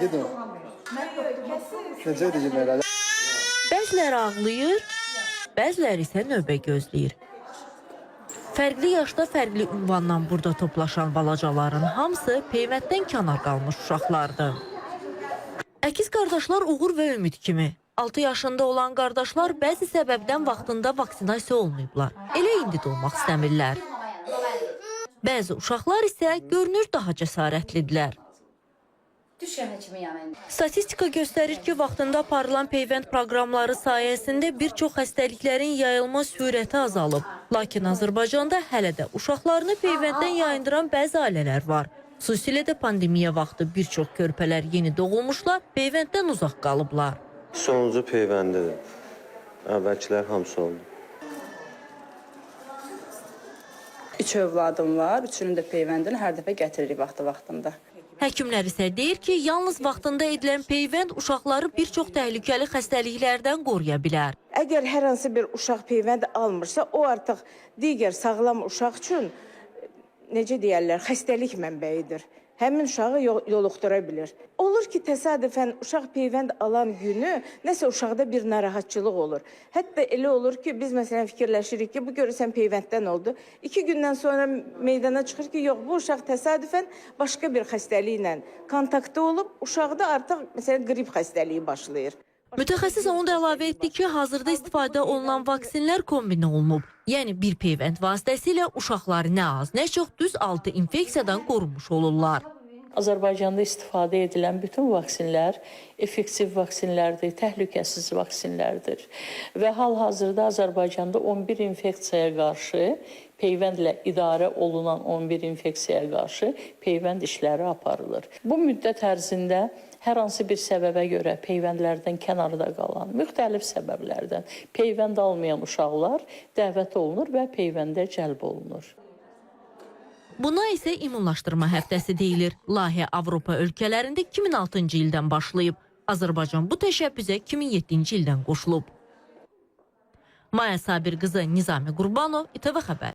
Dedim. Necə deyim elə? Bəziləri ağlayır, bəziləri isə növbə gözləyir. Fərqli yaşda, fərqli ünvandan burada toplaşan balacaların hamısı peyvənddən kənar qalmış uşaqlardır. Əkiz qardaşlar Uğur və Ümid kimi. 6 yaşında olan qardaşlar bəzi səbəbdən vaxtında vaksinasiya olmayıblar. Elə indi də olmaq istəmirlər. Bəzi uşaqlar isə görünür daha cəsarətlidirlər. Statistika göstərir ki, vaxtında aparılan peyvənd proqramları sayəsində bir çox xəstəliklərin yayılma sürəti azalıb. Lakin Azərbaycanda hələ də uşaqlarını peyvənddən yayındıran bəzi ailələr var. Xüsusilə də pandemiya vaxtı bir çox körpələr yeni doğulmuşlar, peyvənddən uzaq qalıblar. Sonuncu peyvəndidir. Əvvəlkilər hamısı oldu. 3 övladım var, üçünün də peyvəndini hər dəfə gətiririk vaxtında. Həkimlər isə deyir ki, yalnız vaxtında edilən peyvənd uşaqları bir çox təhlükəli xəstəliklərdən qoruya bilər. Əgər hər hansı bir uşaq peyvənd almırsa, o artıq digər sağlam uşaq üçün, necə deyərlər, xəstəlik mənbəyidir. Həmin uşağı yoluxdura bilir. Olur ki, təsadüfən uşaq peyvənd alan günü nəsə uşaqda bir narahatçılıq olur. Hətta elə olur ki, biz məsələn fikirləşirik ki, bu görürsən peyvənddən oldu. 2 gündən sonra meydana çıxır ki, yox, bu uşaq təsadüfən başqa bir xəstəliklə kontaktda olub, uşaqda artıq məsələn qrip xəstəliyi başlayır. Mütəxəssis onu da əlavə etdi ki, hazırda istifadə olunan vaksinlər kombinə olunub. Yəni bir peyvənd vasitəsilə uşaqları nə az, nə çox düz 6 infeksiyadan qorunmuş olurlar. Azərbaycanda istifadə edilən bütün vaksinlər effektiv vaksinlərdir, təhlükəsiz vaksinlərdir. Və hal-hazırda Azərbaycanda 11 infeksiyaya qarşı, peyvəndlə idarə olunan 11 infeksiyaya qarşı peyvənd işləri aparılır. Bu müddət ərzində hər hansı bir səbəbə görə peyvəndlərdən kənarda qalan, müxtəlif səbəblərdən peyvənd almayan uşaqlar dəvət olunur və peyvəndə cəlb olunur. Buna isə immunlaşdırma həftəsi deyilir. Layihə Avropa ölkələrində 2006-cı ildən başlayıb. Azərbaycan bu təşəbbüsə 2007-ci ildən qoşulub. Maya Sabir qızı, Nizami Qurbanov, İTV Xəbər.